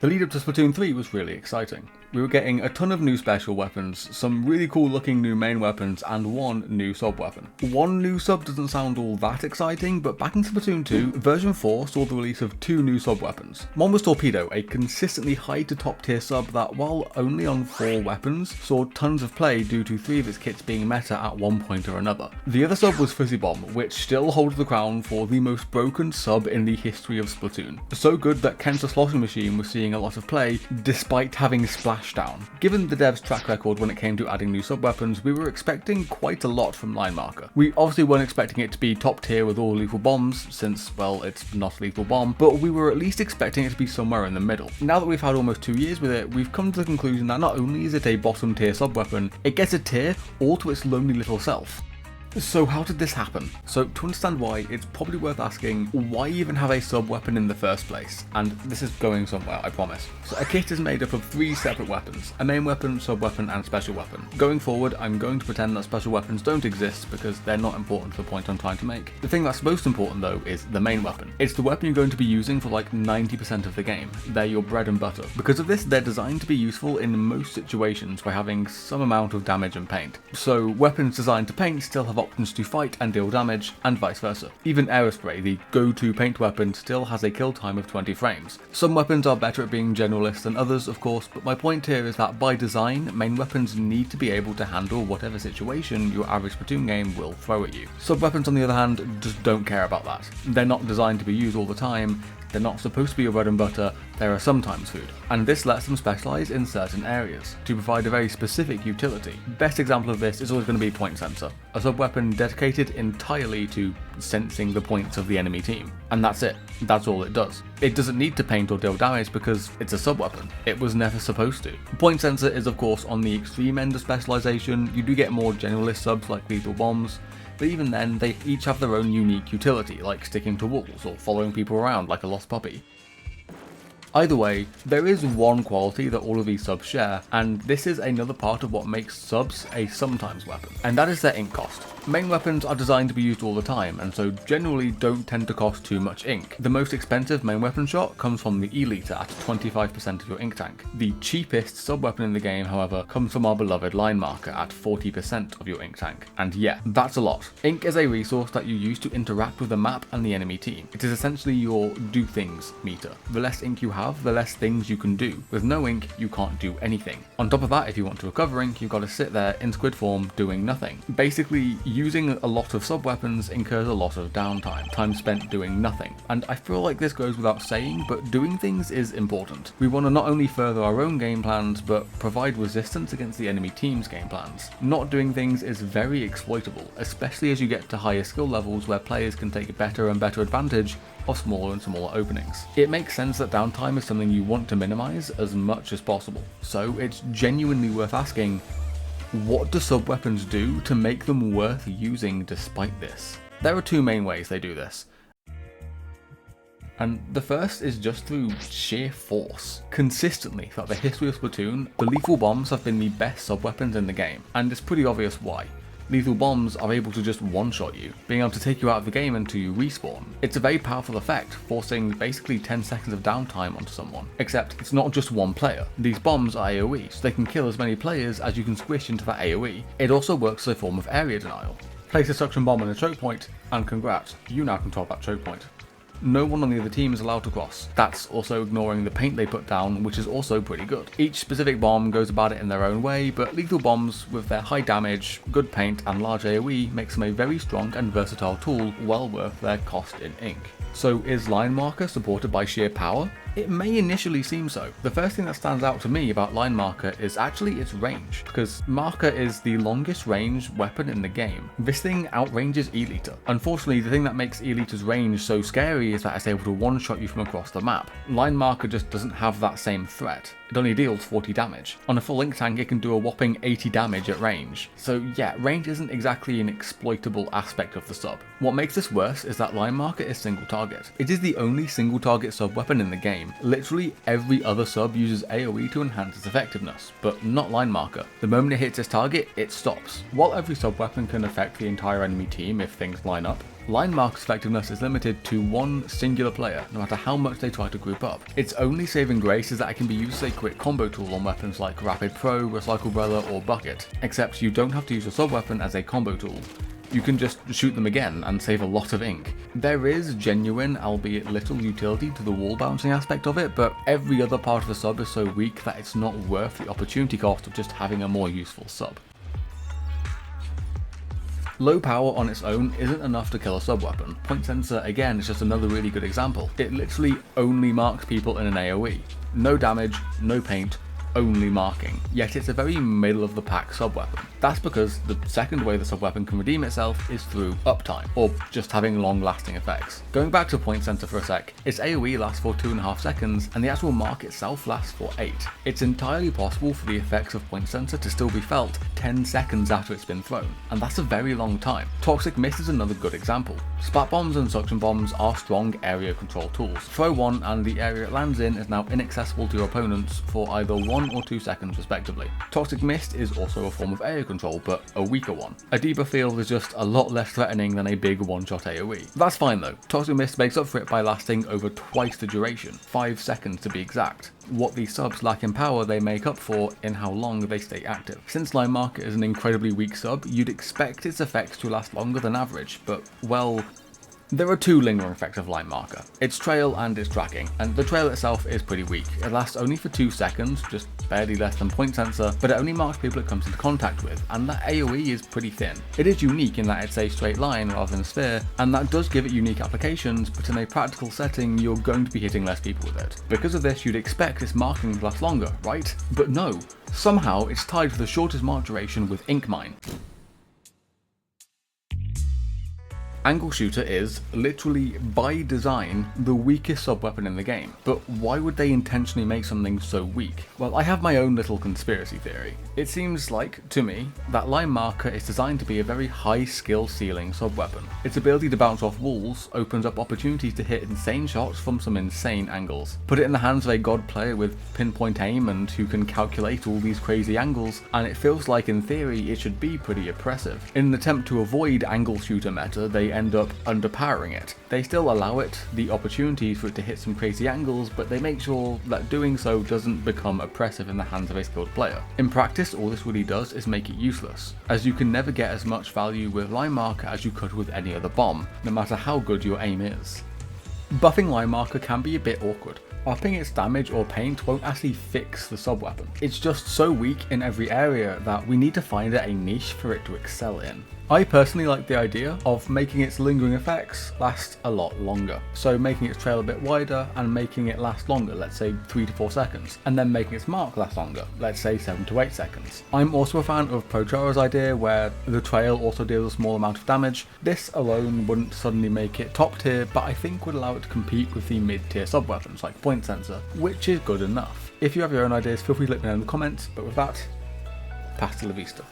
The lead up to Splatoon 3 was really exciting. We were getting a ton of new special weapons, some really cool looking new main weapons, and one new sub weapon. One new sub doesn't sound all that exciting, but back in Splatoon 2, version 4 saw the release of two new sub weapons. One was Torpedo, a consistently high to top tier sub that, while only on 4 weapons, saw tons of play due to 3 of its kits being meta at one point or another. The other sub was Fizzy, which still holds the crown for the most broken sub in the history of Splatoon. So good that Kenta's sloshing machine was seeing a lot of play despite having splashdown. Given the devs' track record when it came to adding new sub weapons, we were expecting quite a lot from Line Marker. We obviously weren't expecting it to be top tier with all lethal bombs, since, well, it's not a lethal bomb, but we were at least expecting it to be somewhere in the middle. Now that we've had almost 2 years with it, we've come to the conclusion that not only is it a bottom tier sub weapon, it gets a tier all to its lonely little self. So how did this happen? So to understand why, it's probably worth asking, why even have a sub weapon in the first place? And this is going somewhere, I promise. So a kit is made up of 3 separate weapons: a main weapon, sub weapon, and special weapon. Going forward, I'm going to pretend that special weapons don't exist because they're not important to the point I'm trying to make. The thing that's most important though is the main weapon. It's the weapon you're going to be using for like 90% of the game. They're your bread and butter. Because of this, they're designed to be useful in most situations by having some amount of damage and paint. So weapons designed to paint still have options to fight and deal damage, and vice versa. Even Aerospray, the go-to paint weapon, still has a kill time of 20 frames. Some weapons are better at being generalists than others, of course, but my point here is that by design, main weapons need to be able to handle whatever situation your average Splatoon game will throw at you. Sub-weapons, on the other hand, just don't care about that. They're not designed to be used all the time. They're not supposed to be your bread and butter, they're sometimes food. And this lets them specialise in certain areas, to provide a very specific utility. Best example of this is always going to be Point Sensor, a sub-weapon dedicated entirely to sensing the points of the enemy team. And that's it, that's all it does. It doesn't need to paint or deal damage because it's a sub-weapon. It was never supposed to. Point Sensor is of course on the extreme end of specialisation. You do get more generalist subs like lethal bombs, but even then, they each have their own unique utility, like sticking to walls or following people around like a lost puppy. Either way, there is one quality that all of these subs share, and this is another part of what makes subs a sometimes weapon, and that is their ink cost. Main weapons are designed to be used all the time, and so generally don't tend to cost too much ink. The most expensive main weapon shot comes from the E-liter at 25% of your ink tank. The cheapest sub weapon in the game, however, comes from our beloved Line Marker at 40% of your ink tank. And yeah, that's a lot. Ink is a resource that you use to interact with the map and the enemy team. It is essentially your do things meter. The less ink you have, the less things you can do. With no ink, you can't do anything. On top of that, if you want to recover ink, you've got to sit there in squid form doing nothing. Basically, using a lot of sub-weapons incurs a lot of downtime, time spent doing nothing. And I feel like this goes without saying, but doing things is important. We want to not only further our own game plans, but provide resistance against the enemy team's game plans. Not doing things is very exploitable, especially as you get to higher skill levels where players can take better and better advantage of smaller and smaller openings. It makes sense that downtime is something you want to minimize as much as possible. So it's genuinely worth asking, what do sub-weapons do to make them worth using despite this? There are 2 main ways they do this. And the first is just through sheer force. Consistently, throughout the history of Splatoon, the lethal bombs have been the best sub-weapons in the game, and it's pretty obvious why. Lethal bombs are able to just one-shot you, being able to take you out of the game until you respawn. It's a very powerful effect, forcing basically 10 seconds of downtime onto someone. Except it's not just one player. These bombs are AoE, so they can kill as many players as you can squish into that AoE. It also works as a form of area denial. Place a suction bomb on a choke point, and congrats, you now control that choke point. No one on the other team is allowed to cross. That's also ignoring the paint they put down, which is also pretty good. Each specific bomb goes about it in their own way, but lethal bombs, with their high damage, good paint and large AoE, makes them a very strong and versatile tool, well worth their cost in ink. So is Line Marker supported by sheer power? It may initially seem so. The first thing that stands out to me about Line Marker is actually its range, because Marker is the longest range weapon in the game. This thing outranges E-liter. Unfortunately, the thing that makes E-liter's range so scary is that it's able to one-shot you from across the map. Line Marker just doesn't have that same threat. It only deals 40 damage. On a full ink tank, it can do a whopping 80 damage at range. So yeah, range isn't exactly an exploitable aspect of the sub. What makes this worse is that Line Marker is single target. It is the only single target sub weapon in the game. Literally every other sub uses AoE to enhance its effectiveness, but not Line Marker. The moment it hits its target, it stops. While every sub weapon can affect the entire enemy team if things line up, Line marker's effectiveness is limited to one singular player, no matter how much they try to group up. Its only saving grace is that it can be used as a quick combo tool on weapons like Rapid Pro, Recycle Umbrella, or Bucket, except you don't have to use a sub-weapon as a combo tool. You can just shoot them again and save a lot of ink. There is genuine, albeit little, utility to the wall bouncing aspect of it, but every other part of the sub is so weak that it's not worth the opportunity cost of just having a more useful sub. Low power on its own isn't enough to kill a sub-weapon. Point sensor, again, is just another really good example. It literally only marks people in an AoE. No damage, no paint, only marking, yet it's a very middle of the pack sub-weapon. That's because the second way the sub-weapon can redeem itself is through uptime, or just having long lasting effects. Going back to point sensor for a sec, its AoE lasts for 2.5 seconds and the actual mark itself lasts for 8. It's entirely possible for the effects of point sensor to still be felt 10 seconds after it's been thrown, and that's a very long time. Toxic Mist is another good example. Splat bombs and suction bombs are strong area control tools. Throw one and the area it lands in is now inaccessible to your opponents for either 1 or 2 seconds respectively. Toxic Mist is also a form of area control, but a weaker one. A deeper field is just a lot less threatening than a big one-shot AoE. That's fine though. Toxic Mist makes up for it by lasting over twice the duration, 5 seconds to be exact. What these subs lack in power they make up for in how long they stay active. Since Line Marker is an incredibly weak sub, you'd expect its effects to last longer than average, but well, there are two lingering effects of Line Marker, its trail and its tracking, and the trail itself is pretty weak. It lasts only for 2 seconds, just barely less than point sensor, but it only marks people it comes into contact with, and that AoE is pretty thin. It is unique in that it's a straight line rather than a sphere, and that does give it unique applications, but in a practical setting you're going to be hitting less people with it. Because of this you'd expect its marking to last longer, right? But no, somehow it's tied for the shortest mark duration with Ink Mine. Angle Shooter is, literally by design, the weakest sub-weapon in the game, but why would they intentionally make something so weak? Well, I have my own little conspiracy theory. It seems like, to me, that Line Marker is designed to be a very high skill ceiling sub-weapon. Its ability to bounce off walls opens up opportunities to hit insane shots from some insane angles. Put it in the hands of a god player with pinpoint aim and who can calculate all these crazy angles, and it feels like in theory it should be pretty oppressive. In an attempt to avoid Angle Shooter meta, they end up underpowering it. They still allow it the opportunities for it to hit some crazy angles, but they make sure that doing so doesn't become oppressive in the hands of a skilled player. In practice, all this really does is make it useless, as you can never get as much value with Line Marker as you could with any other bomb, no matter how good your aim is. Buffing Line Marker can be a bit awkward. Upping its damage or paint won't actually fix the sub-weapon. It's just so weak in every area that we need to find it a niche for it to excel in. I personally like the idea of making its lingering effects last a lot longer. So making its trail a bit wider and making it last longer, let's say 3 to 4 seconds, and then making its mark last longer, let's say 7 to 8 seconds. I'm also a fan of Prochara's idea where the trail also deals a small amount of damage. This alone wouldn't suddenly make it top tier, but I think would allow it to compete with the mid tier sub weapons like Point Sensor, which is good enough. If you have your own ideas, feel free to let me know in the comments, but with that, pasta la vista.